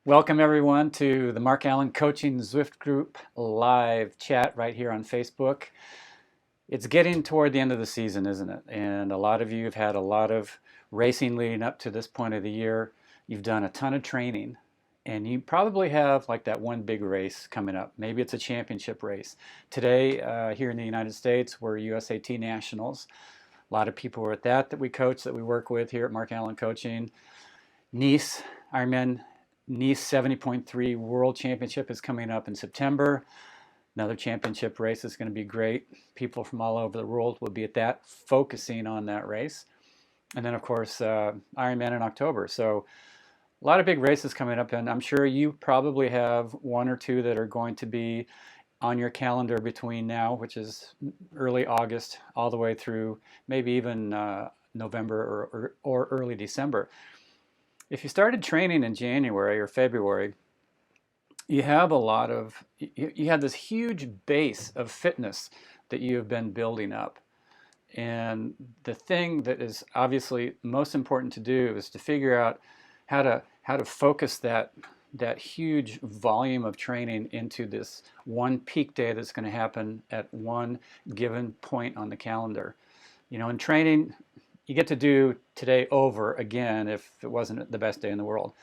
Welcome everyone to the Mark Allen Coaching Zwift Group live chat right here on Facebook. It's getting toward the end of the season, isn't it? And a lot of you have had a lot of racing leading up to this point of the year. You've done a ton of training, and you probably have like that one big race coming up. Maybe it's a championship race. Today, here in the United States, we're USAT Nationals. A lot of people are at that we coach, that we work with here at Mark Allen Coaching. Nice, Ironman Nice 70.3 World Championship is coming up in September. Another championship race is going to be great. People from all over the world will be at that, focusing on that race. And then, of course, Ironman in October. So a lot of big races coming up, and I'm sure you probably have one or two that are going to be on your calendar between now, which is early August, all the way through maybe even November or early December. If you started training in January or February, you have you have this huge base of fitness that you have been building up. And the thing that is obviously most important to do is to figure out how to focus that huge volume of training into this one peak day that's going to happen at one given point on the calendar. You know, in training, you get to do today over again if it wasn't the best day in the world.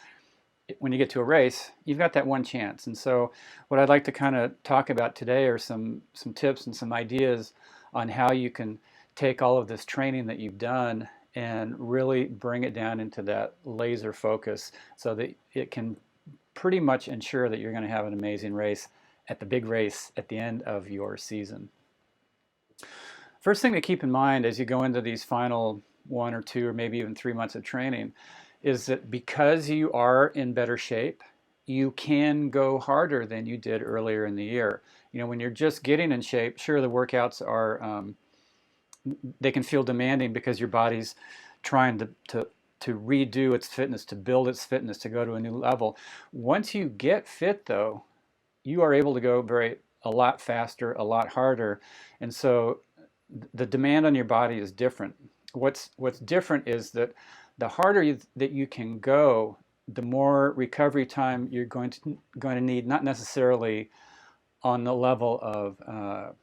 When you get to a race, you've got that one chance. And so what I'd like to kind of talk about today are some tips and some ideas on how you can take all of this training that you've done and really bring it down into that laser focus so that it can pretty much ensure that you're going to have an amazing race at the big race at the end of your season. First thing to keep in mind as you go into these final 1 or 2 or maybe even 3 months of training is that because you are in better shape, you can go harder than you did earlier in the year. You know, when you're just getting in shape, sure, the workouts are, they can feel demanding because your body's trying to redo its fitness, to build its fitness, to go to a new level. Once you get fit, though, you are able to go a lot faster, a lot harder, and so the demand on your body is different. What's different is that the harder that you can go, the more recovery time you're going to need, not necessarily on the level of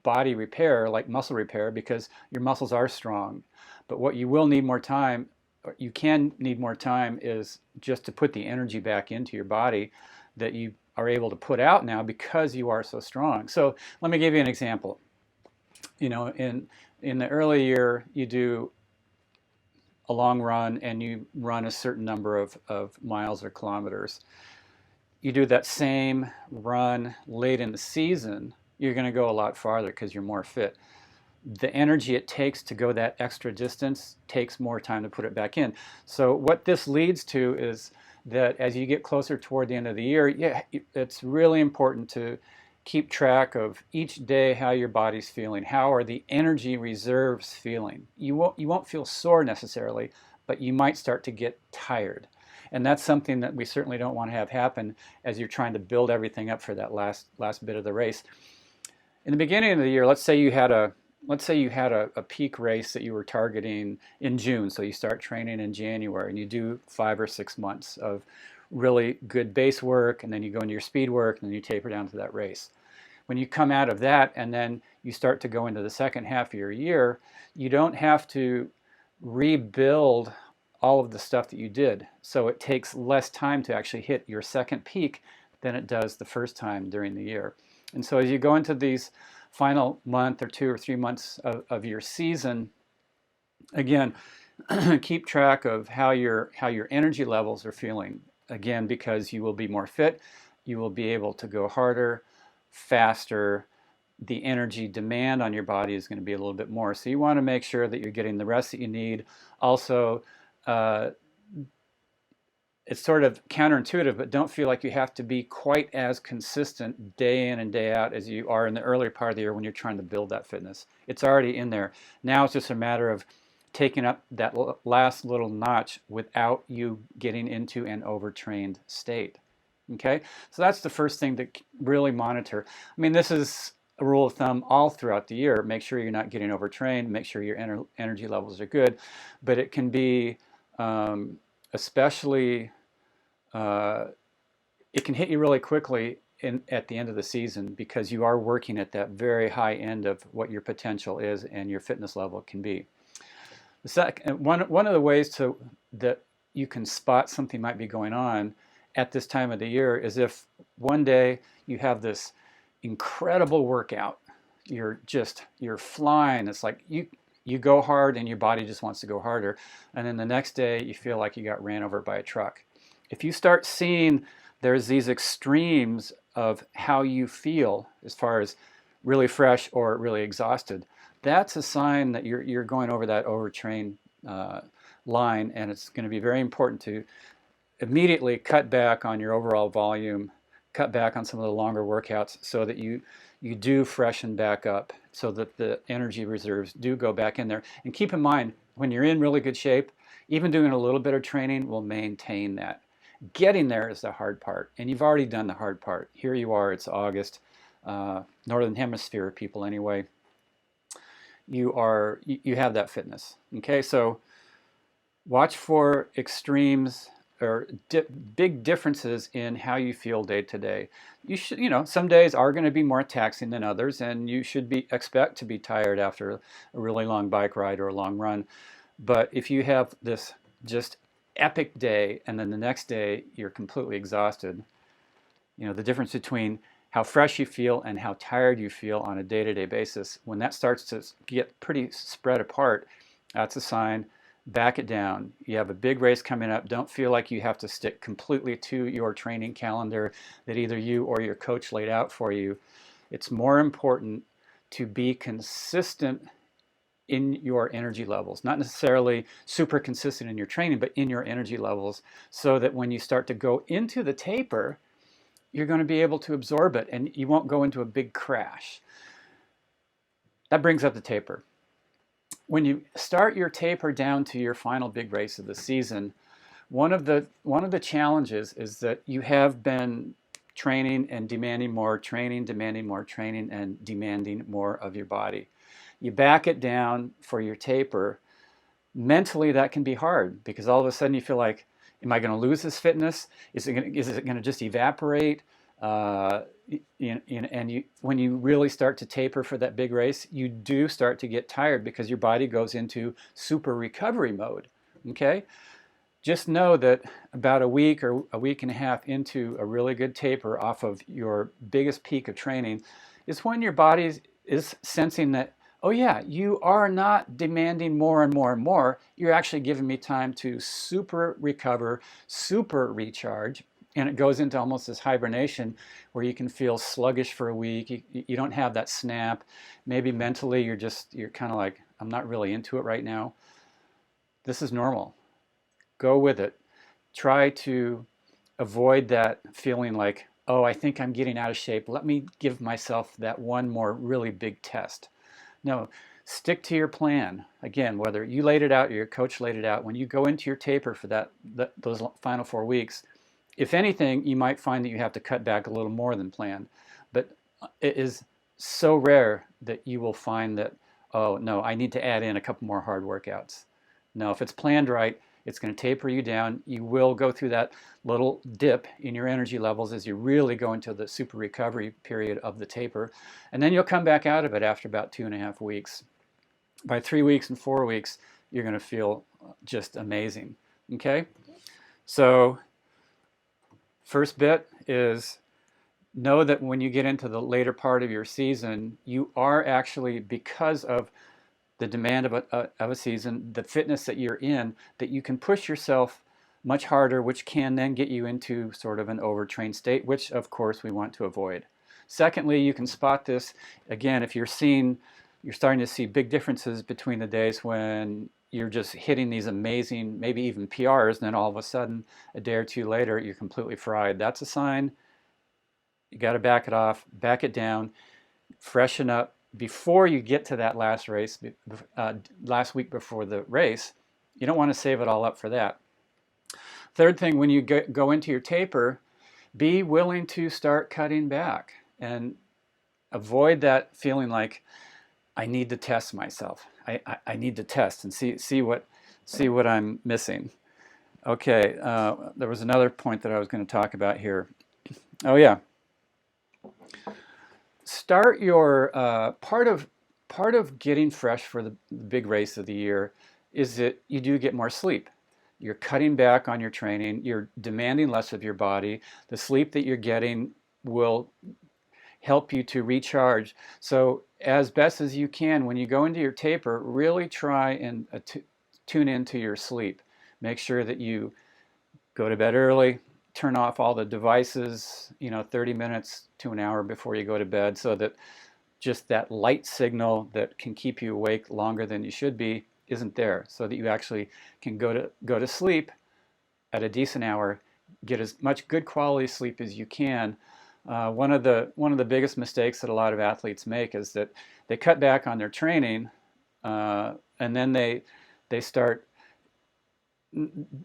body repair, like muscle repair, because your muscles are strong. But what you will need more time, or you can need more time, is just to put the energy back into your body that you are able to put out now because you are so strong. So let me give you an example. You know, in the early year, you do a long run and you run a certain number of miles or kilometers. You do that same run late in the season, you're going to go a lot farther because you're more fit. The energy it takes to go that extra distance takes more time to put it back in. So what this leads to is that as you get closer toward the end of the year, yeah, it's really important to keep track of each day how your body's feeling. How are the energy reserves feeling? You won't feel sore necessarily, but you might start to get tired. And that's something that we certainly don't want to have happen as you're trying to build everything up for that last bit of the race. In the beginning of the year, let's say you had a peak race that you were targeting in June. So you start training in January and you do 5 or 6 months of really good base work, and then you go into your speed work, and then you taper down to that race. When you come out of that and then you start to go into the second half of your year, you don't have to rebuild all of the stuff that you did. So it takes less time to actually hit your second peak than it does the first time during the year. And so as you go into these final month or 2 or 3 months of your season, again, keep track of how your energy levels are feeling. Again, because you will be more fit, you will be able to go harder, faster. The energy demand on your body is going to be a little bit more. So you want to make sure that you're getting the rest that you need. Also, it's sort of counterintuitive, but don't feel like you have to be quite as consistent day in and day out as you are in the earlier part of the year when you're trying to build that fitness. It's already in there. Now it's just a matter of taking up that last little notch without you getting into an overtrained state. Okay, so that's the first thing to really monitor. I mean, this is a rule of thumb all throughout the year. Make sure you're not getting overtrained. Make sure your energy levels are good. But it can be especially uh, it can hit you really quickly at the end of the season because you are working at that very high end of what your potential is and your fitness level can be. One of the ways that you can spot something might be going on at this time of the year is if one day you have this incredible workout, you're flying. It's like you go hard and your body just wants to go harder, and then the next day you feel like you got ran over by a truck. If you start seeing there's these extremes of how you feel as far as really fresh or really exhausted, that's a sign that you're going over that overtrain line, and it's going to be very important to immediately cut back on your overall volume, cut back on some of the longer workouts so that you do freshen back up so that the energy reserves do go back in there. And keep in mind, when you're in really good shape, even doing a little bit of training will maintain that. Getting there is the hard part, and you've already done the hard part. Here you are, it's August, Northern Hemisphere people anyway. You have that fitness. Okay, so watch for extremes or big differences in how you feel day to day. Some days are going to be more taxing than others, and you should expect to be tired after a really long bike ride or a long run. But if you have this just epic day and then the next day you're completely exhausted, the difference between how fresh you feel and how tired you feel on a day-to-day basis, when that starts to get pretty spread apart, that's a sign. Back it down. You have a big race coming up. Don't feel like you have to stick completely to your training calendar that either you or your coach laid out for you. It's more important to be consistent in your energy levels, not necessarily super consistent in your training, but in your energy levels, so that when you start to go into the taper, you're going to be able to absorb it and you won't go into a big crash. That brings up the taper. When you start your taper down to your final big race of the season, one of the challenges is that you have been training and demanding more training, and demanding more of your body. You back it down for your taper. Mentally, that can be hard because all of a sudden you feel like, am I going to lose this fitness? Is it going to just evaporate? When you really start to taper for that big race, you do start to get tired because your body goes into super recovery mode. Okay? Just know that about a week or a week and a half into a really good taper off of your biggest peak of training is when your body is sensing that, oh yeah, you are not demanding more and more and more. You're actually giving me time to super recover, super recharge. And it goes into almost this hibernation where you can feel sluggish for a week. You don't have that snap. Maybe mentally you're kind of like, I'm not really into it right now. This is normal. Go with it. Try to avoid that feeling like, oh, I think I'm getting out of shape. Let me give myself that one more really big test. No, stick to your plan. Again, whether you laid it out or your coach laid it out, when you go into your taper for those final 4 weeks, if anything, you might find that you have to cut back a little more than planned. But it is so rare that you will find that, oh, no, I need to add in a couple more hard workouts. No, if it's planned right, it's going to taper you down. You will go through that little dip in your energy levels as you really go into the super recovery period of the taper. And then you'll come back out of it after about 2.5 weeks. By 3 weeks and 4 weeks, you're going to feel just amazing. Okay? So first bit is know that when you get into the later part of your season, you are actually, because of the demand of a season, the fitness that you're in, that you can push yourself much harder, which can then get you into sort of an overtrained state, which of course we want to avoid. Secondly, you can spot this, again, if you're starting to see big differences between the days when you're just hitting these amazing, maybe even PRs, and then all of a sudden, a day or two later, you're completely fried. That's a sign. You got to back it off, back it down, freshen up before you get to that last race, last week before the race. You don't want to save it all up for that. Third thing, when you go into your taper, be willing to start cutting back and avoid that feeling like, I need to test myself. I need to test and see what I'm missing. Okay, there was another point that I was going to talk about here. Oh yeah, start your part of getting fresh for the big race of the year is that you do get more sleep. You're cutting back on your training. You're demanding less of your body. The sleep that you're getting will help you to recharge. So as best as you can, when you go into your taper, really try and tune into your sleep. Make sure that you go to bed early, turn off all the devices, 30 minutes to an hour before you go to bed, so that just that light signal that can keep you awake longer than you should be isn't there, so that you actually can go to sleep at a decent hour, get as much good quality sleep as you can. One of the biggest mistakes that a lot of athletes make is that they cut back on their training, and then they start,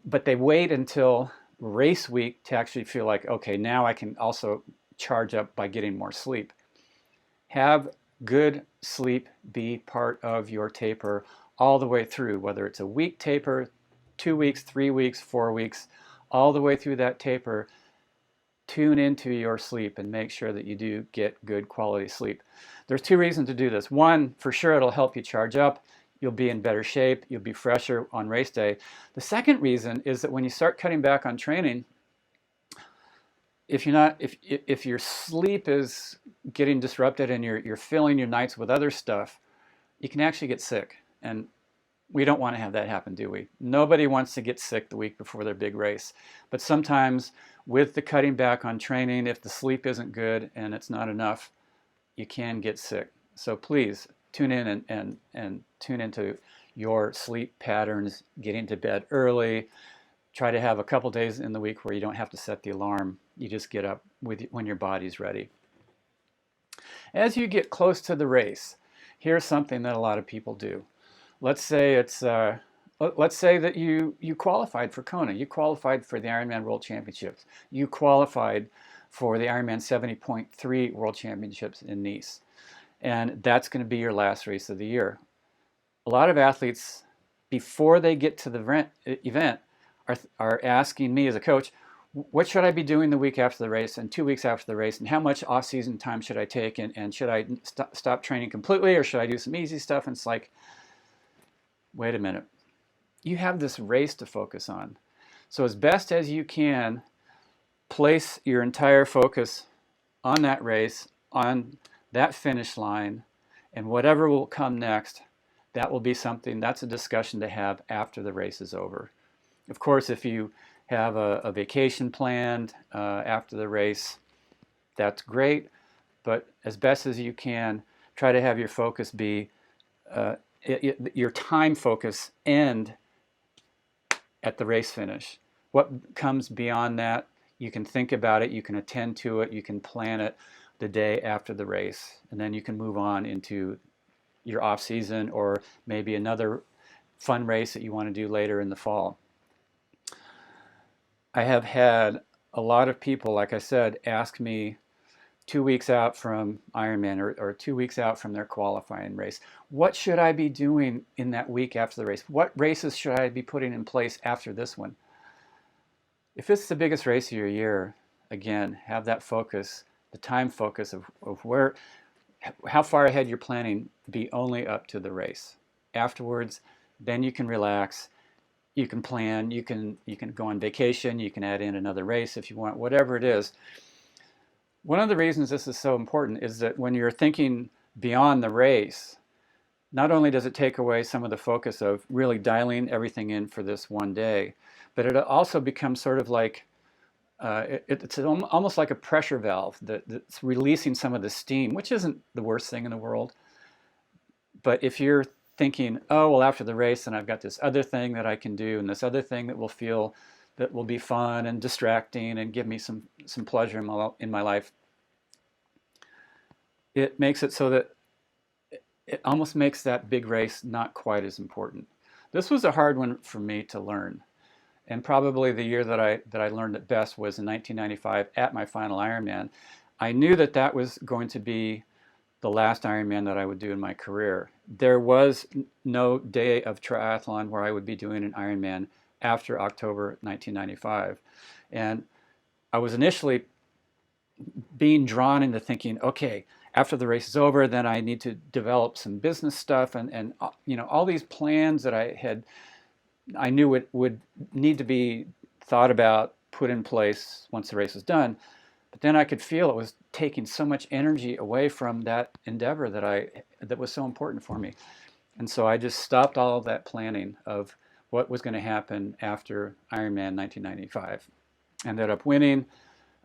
but they wait until race week to actually feel like, okay, now I can also charge up by getting more sleep. Have good sleep be part of your taper all the way through, whether it's a week taper, 2 weeks, 3 weeks, 4 weeks, all the way through that taper. Tune into your sleep and make sure that you do get good quality sleep. There's two reasons to do this. One, for sure, it'll help you charge up. You'll be in better shape. You'll be fresher on race day. The second reason is that when you start cutting back on training, if your sleep is getting disrupted and you're filling your nights with other stuff, you can actually get sick. And we don't want to have that happen, do we? Nobody wants to get sick the week before their big race. But sometimes with the cutting back on training, if the sleep isn't good and it's not enough, you can get sick. So please tune in and tune into your sleep patterns, getting to bed early. Try to have a couple days in the week where you don't have to set the alarm. You just get up when your body's ready. As you get close to the race, here's something that a lot of people do. Let's say that you qualified for Kona, you qualified for the Ironman World Championships, you qualified for the Ironman 70.3 World Championships in Nice, and that's going to be your last race of the year. A lot of athletes, before they get to the event, are asking me as a coach, what should I be doing the week after the race and 2 weeks after the race, and how much off-season time should I take, and should I stop training completely, or should I do some easy stuff? And it's like, wait a minute, you have this race to focus on. So as best as you can, place your entire focus on that race, on that finish line, and whatever will come next, that will be something, that's a discussion to have after the race is over. Of course, if you have a vacation planned after the race, that's great, but as best as you can, try to have your focus be your time focus end at the race finish. What comes beyond that, you can think about it, you can attend to it, you can plan it the day after the race, and then you can move on into your off season or maybe another fun race that you want to do later in the fall. I have had a lot of people, like I said, ask me 2 weeks out from Ironman or 2 weeks out from their qualifying race, what should I be doing in that week after the race? What races should I be putting in place after this one? If it's the biggest race of your year, again, have that focus, the time focus of how far ahead you're planning be only up to the race. Afterwards, then you can relax, you can plan, you can go on vacation, you can add in another race if you want, whatever it is. One of the reasons this is so important is that when you're thinking beyond the race, not only does it take away some of the focus of really dialing everything in for this one day, but it also becomes sort of like, it's almost like a pressure valve that's releasing some of the steam, which isn't the worst thing in the world. But if you're thinking, oh, well, after the race, and I've got this other thing that I can do, and this other thing that will be fun and distracting and give me some pleasure in my life, it makes it so that it almost makes that big race not quite as important. This was a hard one for me to learn. And probably the year that I learned it best was in 1995 at my final Ironman. I knew that that was going to be the last Ironman that I would do in my career. There was no day of triathlon where I would be doing an Ironman after October 1995. And I was initially being drawn into thinking, okay, after the race is over, then I need to develop some business stuff, and you know, all these plans that I knew it would need to be thought about, put in place once the race was done. But then I could feel it was taking so much energy away from that endeavor that was so important for me. And so I just stopped all of that planning of what was going to happen after Ironman 1995. Ended up winning,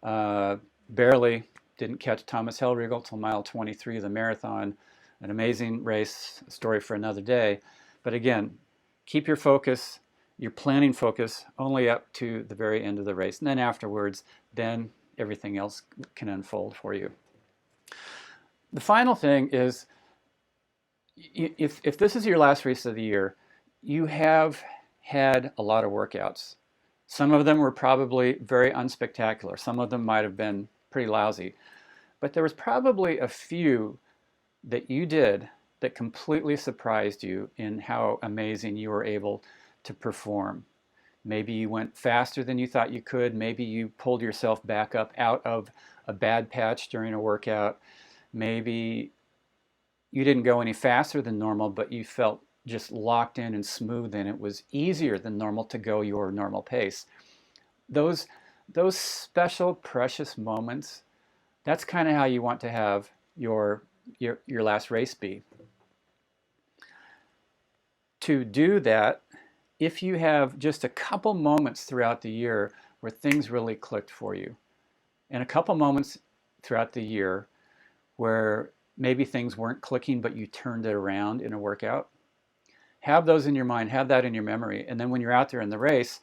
barely, didn't catch Thomas Hellriegel till mile 23 of the marathon. An amazing race, a story for another day. But again, keep your focus, your planning focus, only up to the very end of the race. And then afterwards, then everything else can unfold for you. The final thing is, if this is your last race of the year, you have had a lot of workouts. Some of them were probably very unspectacular. Some of them might have been pretty lousy. But there was probably a few that you did that completely surprised you in how amazing you were able to perform. Maybe you went faster than you thought you could. Maybe you pulled yourself back up out of a bad patch during a workout. Maybe you didn't go any faster than normal, but you felt just locked in and smooth, and it was easier than normal to go your normal pace. Those special, precious moments, that's kind of how you want to have your last race be. To do that, if you have just a couple moments throughout the year where things really clicked for you, and a couple moments throughout the year where maybe things weren't clicking, but you turned it around in a workout, have those in your mind, have that in your memory. And then when you're out there in the race,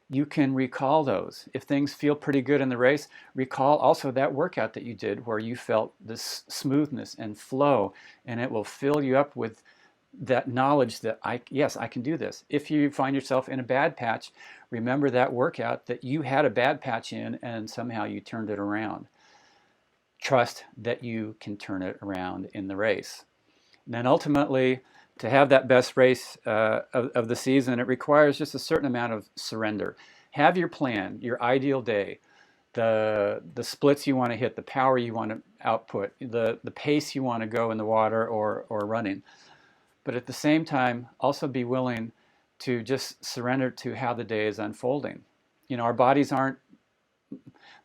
you can recall those. If things feel pretty good in the race, recall also that workout that you did where you felt this smoothness and flow, and it will fill you up with that knowledge that yes, I can do this. If you find yourself in a bad patch, remember that workout that you had a bad patch in and somehow you turned it around. Trust that you can turn it around in the race. And then ultimately, to have that best race of the season, it requires just a certain amount of surrender. Have your plan, your ideal day, the splits you want to hit, the power you want to output, the pace you want to go in the water or running. But at the same time, also be willing to just surrender to how the day is unfolding. You know, our bodies aren't,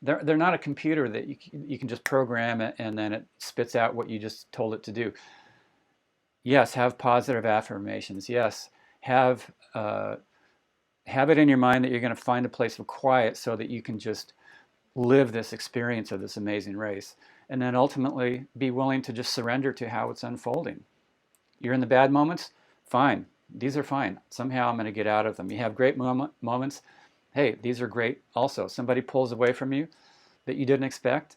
they're not a computer that you can just program it and then it spits out what you just told it to do. Yes, have positive affirmations. Yes, have it in your mind that you're going to find a place of quiet so that you can just live this experience of this amazing race. And then ultimately be willing to just surrender to how it's unfolding. You're in the bad moments? Fine. These are fine. Somehow I'm going to get out of them. You have great moments. Hey, these are great also. Somebody pulls away from you that you didn't expect.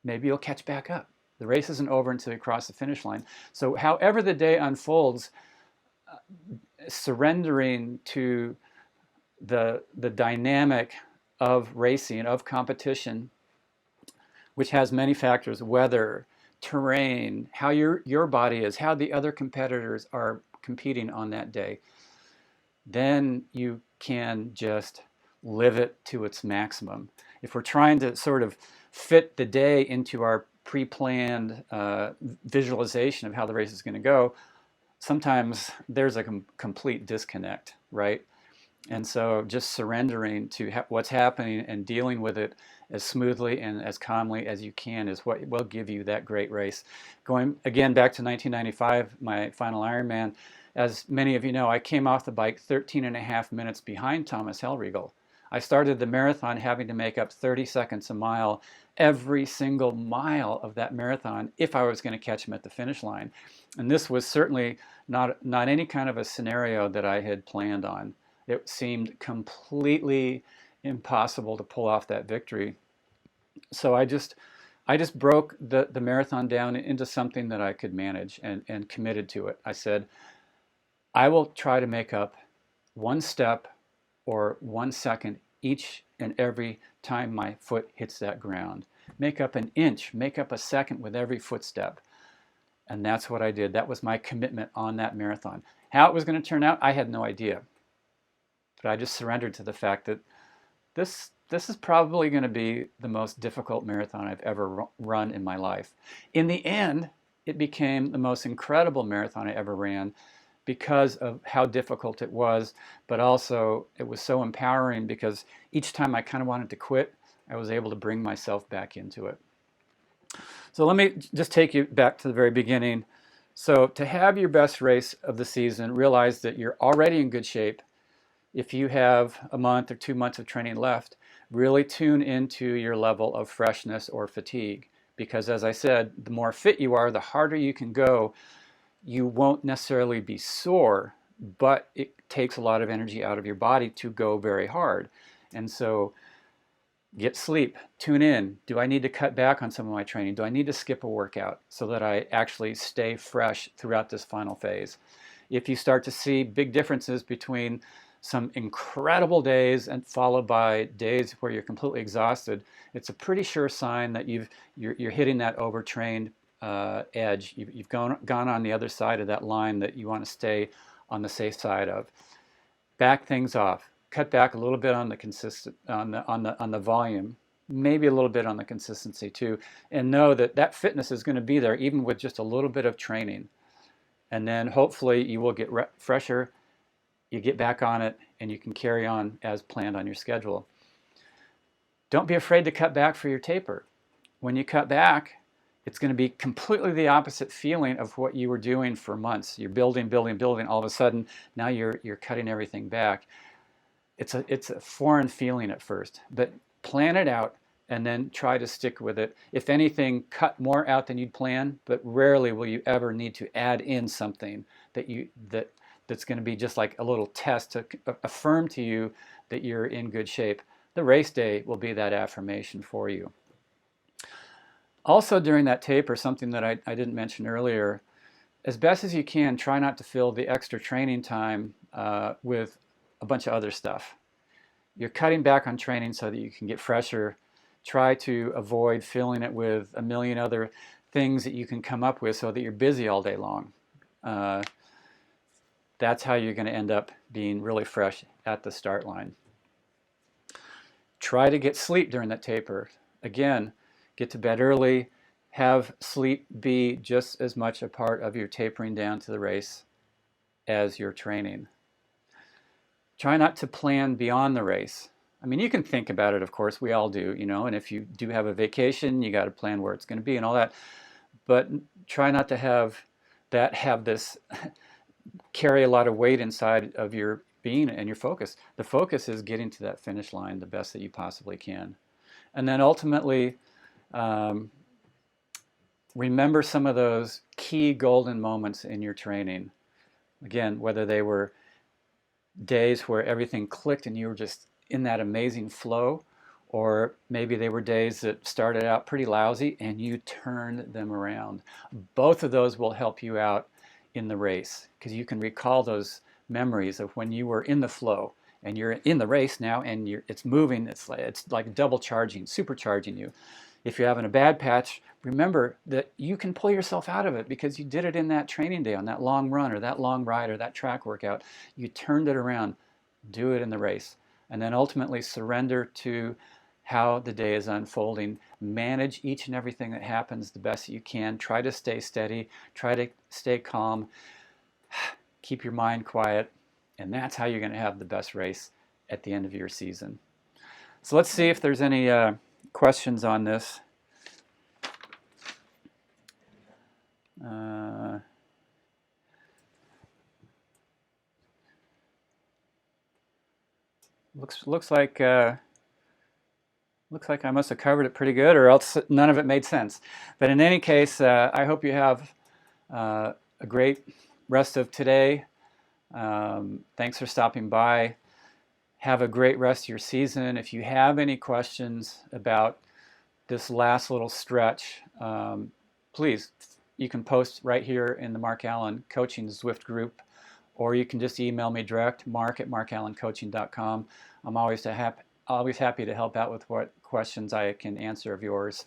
Maybe you'll catch back up. The race isn't over until you cross the finish line. So however the day unfolds, surrendering to the dynamic of racing, of competition, which has many factors: weather, terrain, how your body is, how the other competitors are competing on that day, then you can just live it to its maximum. If we're trying to sort of fit the day into our pre-planned visualization of how the race is going to go, sometimes there's a complete disconnect, right? And so just surrendering to what's happening and dealing with it as smoothly and as calmly as you can is what will give you that great race. Going again back to 1995, my final Ironman, as many of you know, I came off the bike 13 and a half minutes behind Thomas Hellriegel. I started the marathon having to make up 30 seconds a mile every single mile of that marathon if I was going to catch him at the finish line. And this was certainly not any kind of a scenario that I had planned on. It seemed completely impossible to pull off that victory. So I just broke the marathon down into something that I could manage and committed to it. I said, I will try to make up one step or 1 second each and every time my foot hits that ground. Make up an inch, make up a second with every footstep. And that's what I did. That was my commitment on that marathon. How it was going to turn out, I had no idea. but I just surrendered to the fact that this is probably going to be the most difficult marathon I've ever run in my life. In the end, it became the most incredible marathon I ever ran because of how difficult it was, but also it was so empowering because each time I kind of wanted to quit, I was able to bring myself back into it. So let me just take you back to the very beginning. So to have your best race of the season, realize that you're already in good shape. If you have a month or 2 months of training left, really tune into your level of freshness or fatigue. Because as I said, the more fit you are, the harder you can go. You won't necessarily be sore, but it takes a lot of energy out of your body to go very hard. And so get sleep, tune in. Do I need to cut back on some of my training? Do I need to skip a workout so that I actually stay fresh throughout this final phase? If you start to see big differences between some incredible days and followed by days where you're completely exhausted, it's a pretty sure sign that you're hitting that overtrained edge. You've gone on the other side of that line that you want to stay on the safe side of. Back things off. Cut back a little bit on the volume, maybe a little bit on the consistency too, and know that that fitness is going to be there even with just a little bit of training. And then hopefully you will get fresher, you get back on it, and you can carry on as planned on your schedule. Don't be afraid to cut back for your taper. When you cut back, it's going to be completely the opposite feeling of what you were doing for months. You're building. All of a sudden, now you're cutting everything back. It's a foreign feeling at first, but plan it out and then try to stick with it. If anything, cut more out than you'd planned, but rarely will you ever need to add in something that's going to be just like a little test to affirm to you that you're in good shape. The race day will be that affirmation for you. Also during that taper, something that I didn't mention earlier, as best as you can, try not to fill the extra training time with a bunch of other stuff. You're cutting back on training so that you can get fresher. Try to avoid filling it with a million other things that you can come up with so that you're busy all day long. That's how you're going to end up being really fresh at the start line. Try to get sleep during that taper. Again, get to bed early. Have sleep be just as much a part of your tapering down to the race as your training. Try not to plan beyond the race. I mean, you can think about it, of course, we all do, and if you do have a vacation, you got to plan where it's going to be and all that. But try not to have this carry a lot of weight inside of your being and your focus. The focus is getting to that finish line the best that you possibly can. And then ultimately, remember some of those key golden moments in your training. Again, whether they were days where everything clicked and you were just in that amazing flow, or maybe they were days that started out pretty lousy and you turned them around. Both of those will help you out in the race because you can recall those memories of when you were in the flow and you're in the race now and it's moving. It's like double charging, supercharging you. If you're having a bad patch, remember that you can pull yourself out of it because you did it in that training day, on that long run or that long ride or that track workout. You turned it around. Do it in the race. And then ultimately surrender to how the day is unfolding. Manage each and everything that happens the best that you can. Try to stay steady. Try to stay calm. Keep your mind quiet. And that's how you're going to have the best race at the end of your season. So let's see if there's any questions on this. Looks like I must have covered it pretty good, or else none of it made sense. But in any case, I hope you have a great rest of today. Thanks for stopping by. Have a great rest of your season. If you have any questions about this last little stretch, please, you can post right here in the Mark Allen Coaching Zwift group, or you can just email me direct, mark@markallencoaching.com. I'm always happy to help out with what questions I can answer of yours,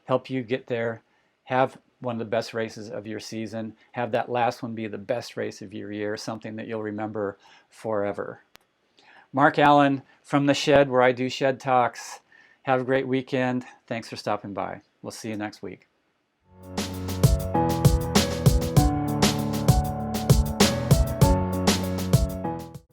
help you get there, have one of the best races of your season, have that last one be the best race of your year, something that you'll remember forever. Mark Allen from the shed where I do shed talks. Have a great weekend. Thanks for stopping by. We'll see you next week.